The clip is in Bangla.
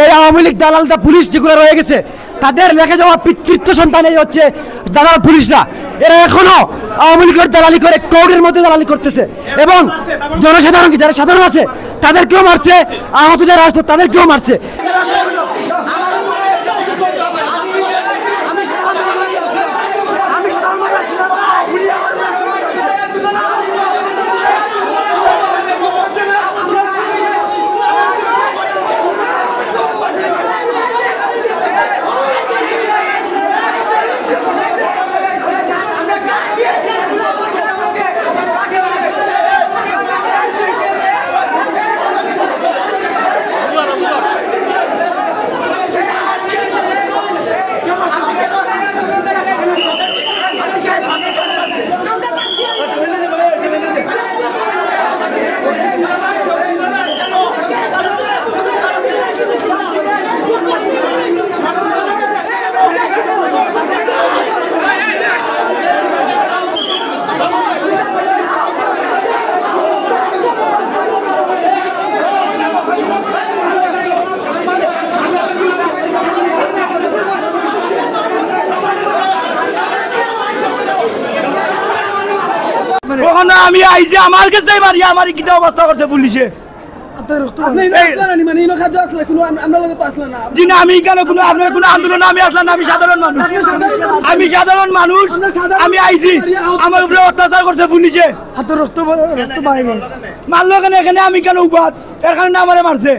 এই আওয়ামী লীগ দালালটা পুলিশ যেগুলো রয়ে গেছে তাদের লেখা যাওয়া পিতৃত্ব সন্তান এই হচ্ছে দালাল পুলিশরা। এরা এখনো আওয়ামী লীগের দালালি করে কৌড়ের মধ্যে দালালি করতেছে এবং জনসাধারণ যারা সাধারণ আছে তাদেরকেও মারছে, আহত যারা আসতো তাদেরকেও মারছে। আমি আইছি আমার কাছে মারি আমার কি অবস্থা করছে পুলিশে। আমি কেন কোনো আপনার কোনো আন্দোলন আমি আসলাম না, আমি সাধারণ মানুষ, আমি সাধারণ মানুষ, আমি আইছি আমার উপরে অত্যাচার করছে পুলিশে। মারলো কেন এখানে, আমি কেন উপাত এর কারণে আমারে মারছে।